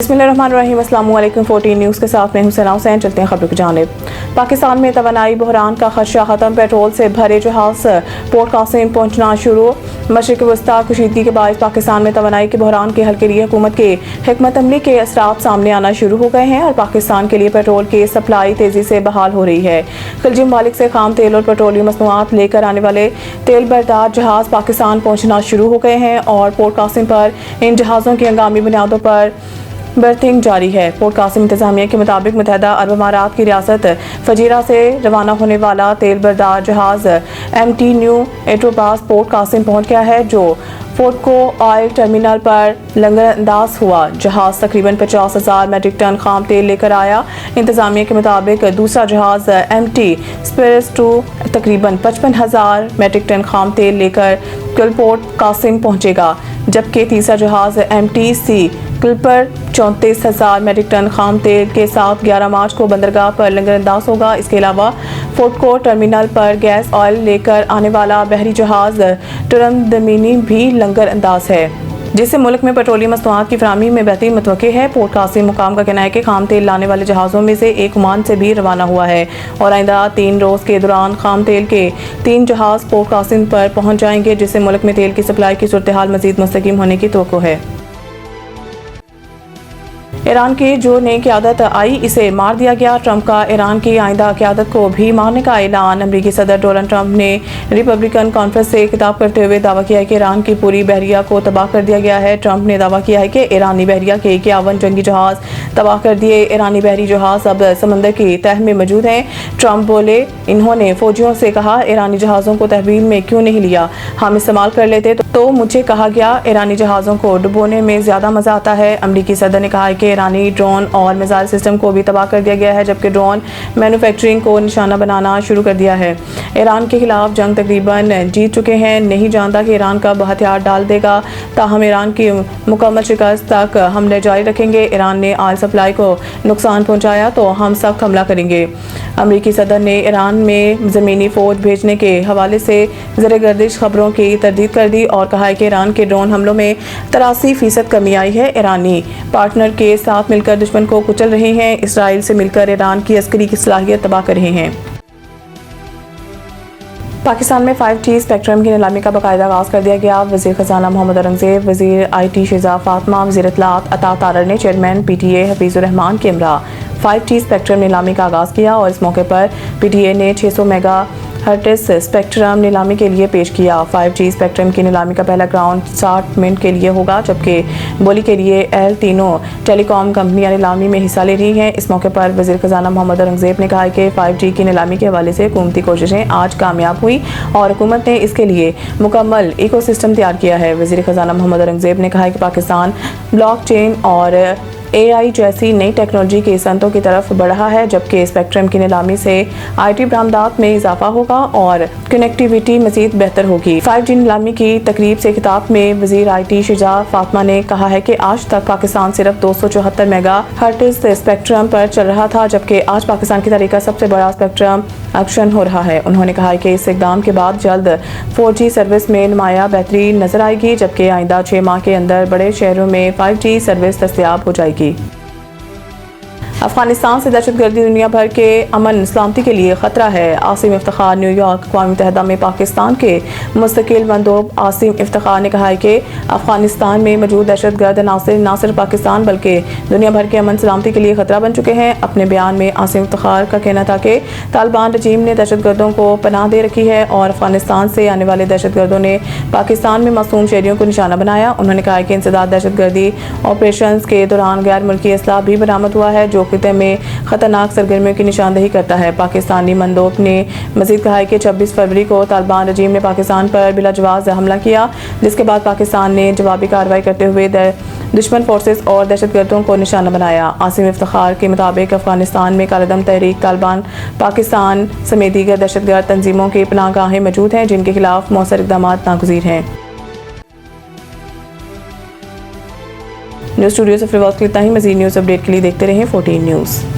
बिस्मिल्लाहिर्रहमानिर्रहीम। अस्सलामु अलैकुम। 14 न्यूज़ के साथ मैं हुसैन हुसैन। चलते हैं खबरों की जानिब। पाकिस्तान में तवानाई बहरान का खदशा खत्म। पेट्रोल से भरे जहाज पोर्ट कासिम पहुंचना शुरू। मशरिक़ वस्ता कशीदगी के बायस पाकिस्तान में तवानाई के बहरान के हल के लिए हुकूमत के हिकमत अमली के असरात सामने आना शुरू हो गए हैं और पाकिस्तान के लिए पेट्रोल की सप्लाई तेजी से बहाल हो रही है। खिलजी ममालिक से खाम तेल और पेट्रोलियम मसनूआत लेकर आने वाले तेल बरदार जहाज पाकिस्तान पहुंचना शुरू हो गए हैं और पोर्ट कासिम पर इन जहाज़ों की हंगामी बुनियादों पर बर्थिंग जारी है। पोर्ट कासिम इंतजामिया के मुताबिक मुत्तहिदा अरब अमारात की रियासत फजीरा से रवाना होने वाला तेल बरदार जहाज MT न्यू एट्रोपास पोर्ट कासिम पहुंच गया है, जो फोर्टको ऑयल टर्मिनल पर लंगर अंदाज हुआ। जहाज तकरीबन 50,000 मैट्रिक टन खाम तेल लेकर आया। इंतजामिया के मुताबिक दूसरा जहाज MT स्पिरिट्स 2 तकरीबन 55,000 मैट्रिक टन खाम तेल लेकर कल पोर्ट कासिम पहुंचेगा, जबकि तीसरा जहाज MT सी क्लिपर 34,000 मैट्रिक टन खाम तेल के साथ 11 मार्च को बंदरगाह पर लंगर अंदाज होगा। इसके अलावा फोर्टको टर्मिनल पर गैस ऑयल लेकर आने वाला बहरी जहाज टुरमदमिनी भी लंगर अंदाज है, जिससे मुल्क में पेट्रोलियम मसनूआत की फराहमी में बेहतरी मुतवक्की है। पोर्ट कासिम मुकाम का कहना है कि खाम तेल लाने वाले जहाज़ों में से एक ओमान से भी रवाना हुआ है और आइंदा 3 रोज़ के दौरान खाम तेल के 3 जहाज़ पोर्ट कासिम पर पहुंच जाएंगे, जिससे मुल्क में तेल की सप्लाई की सूरत हाल मज़ीद मुस्तकीम होने की तवक्को है। ईरान की जो नई क़यादत आई, इसे मार दिया गया। ट्रंप का ईरान की आइंदा क़यादत को भी मारने का ऐलान। अमरीकी सदर डोनाल्ड ट्रंप ने रिपब्लिकन कॉन्फ्रेंस से खिताब करते हुए दावा किया है कि ईरान की पूरी बहरिया को तबाह कर दिया गया है। ट्रंप ने दावा किया है कि ईरानी बहरिया के 51 जंगी जहाज तबाह कर दिए। ईरानी बहरी जहाज अब समंदर की तह में मौजूद हैं। ट्रंप बोले, इन्होंने फौजियों से कहा, ईरानी जहाज़ों को तहवील में क्यों नहीं लिया, हम इस्तेमाल कर लेते तो मुझे कहा गया ईरानी जहाज़ों को डुबोने में ज़्यादा मज़ा आता है। अमरीकी सदर ने कहा है कि ईरानी ड्रोन और मिसाइल सिस्टम को भी तबाह कर दिया गया है, जबकि ड्रोन मैन्युफैक्चरिंग को निशाना बनाना शुरू कर दिया है। ईरान के खिलाफ जंग तकरीबन जीत चुके हैं। नहीं जानता कि ईरान कब हथियार डाल देगा, ताहम ईरान की मुकम्मल शिकस्त तक हमले जारी रखेंगे। ईरान ने ऑयल सप्लाई को नुकसान पहुंचाया तो हम सख्त हमला करेंगे। अमरीकी सदर ने ईरान में ज़मीनी फ़ौज भेजने के हवाले से ज़र-ए-गर्दिश खबरों की तरदीद कर दी और कहा है कि ईरान के ड्रोन हमलों में 83% कमी आई है। ईरानी पार्टनर के साथ मिलकर दुश्मन को कुचल रहे हैं। इसराइल से मिलकर ईरान की अस्करी की सलाहियत तबाह कर रहे हैं। पाकिस्तान में 5G स्पेक्ट्रम की नीलामी का बाकायदा आगाज़ कर दिया गया। वज़ीर ख़ज़ाना मोहम्मद औरंगज़ेब, वज़ीर IT शेजा फातिमा, वज़ीर इत्तलात अता तारर ने चेयरमैन PTA हफीज़ुर रहमान के हमरा 5G स्पेक्ट्रम नीलामी का आगाज़ किया और इस मौके पर PTA ने 600 मेगा हर्ट्ज़ स्पेक्ट्रम नीलामी के लिए पेश किया। 5G स्पेक्ट्रम की नीलामी का पहला राउंड 60 मिनट के लिए होगा, जबकि बोली के लिए तीनों टेलीकॉम कंपनियां नीलामी में हिस्सा ले रही हैं। इस मौके पर वज़ीर ख़ज़ाना मोहम्मद औरंगज़ेब ने कहा कि 5G की नीलामी के हवाले से हुकूमती कोशिशें आज कामयाब हुई और हुकूमत ने इसके लिए मुकम्मल इकोसिस्टम तैयार किया है। वज़ीर ख़ज़ाना मोहम्मद औरंगज़ेब ने कहा कि पाकिस्तान ब्लॉकचेन और AI जैसी नई टेक्नोलॉजी की सनतों की तरफ बढ़ रहा है, जबकि स्पेक्ट्रम की नीलामी से IT बरामदात में इजाफा होगा और कनेक्टिविटी मजीद बेहतर होगी। 5G नीलामी की तकरीब से खिताब में वज़ीर IT शेजा फातिमा ने कहा है कि आज तक पाकिस्तान सिर्फ 274 मेगा हर्ट्ज़ स्पेक्ट्रम पर चल रहा था, जबकि आज पाकिस्तान की तारीख का सबसे बड़ा स्पेक्ट्रम ऑक्शन हो रहा है। उन्होंने कहा कि इस इक़दाम के बाद जल्द 4G सर्विस में नुमाया बेहतरी नजर आएगी, जबकि आइंदा 6 माह के अंदर बड़े शहरों में 5G सर्विस दस्तयाब हो जाएगी। अफगानिस्तान से दहशतगर्दी दुनिया भर के अमन सलामती के लिए खतरा है। आसिम इफ्तिखार न्यूयॉर्क। अक़वाम मुत्तहिदा में पाकिस्तान के मुस्तकिल मंदोब आसिम इफ्तिखार ने कहा है कि अफगानिस्तान में मौजूद दहशतगर्द अनासर न सिर्फ पाकिस्तान बल्कि दुनिया भर के अमन सलामती के लिए खतरा बन चुके हैं। अपने बयान में आसिम इफ्तिखार का कहना था कि तालिबान रजीम ने दहशतगर्दों को पनाह दे रखी है और अफगानिस्तान से आने वाले दहशतगर्दों ने पाकिस्तान में मासूम शहरियों को निशाना बनाया। उन्होंने कहा कि इंसदाद दहशतगर्दी ऑपरेशन के दौरान गैर मुल्की असलाह भी बरामद हुआ है, जो खिते में खतरनाक सरगर्मियों की निशानदेही करता है। पाकिस्तानी मंदोब ने मजीद कहा है कि 26 फरवरी को तालिबान रजीम ने पाकिस्तान पर बिलाजवाब हमला किया, जिसके बाद पाकिस्तान ने जवाबी कार्रवाई करते हुए दुश्मन फोर्सेस और दहशतगर्दों को निशाना बनाया। आसिम इफ्तिखार के मुताबिक अफगानिस्तान में कालेदम तहरीक तालिबान पाकिस्तान समेत दीगर दहशतगर्द तंजीमों की पनाहगाहें मौजूद हैं, जिनके खिलाफ मौसर इक़दाम नागुज़ीर हैं। न्यूज़ स्टूडियो से फिलहाल इतना ही। मज़ीद न्यूज़ अपडेट के लिए देखते रहें 14 न्यूज़।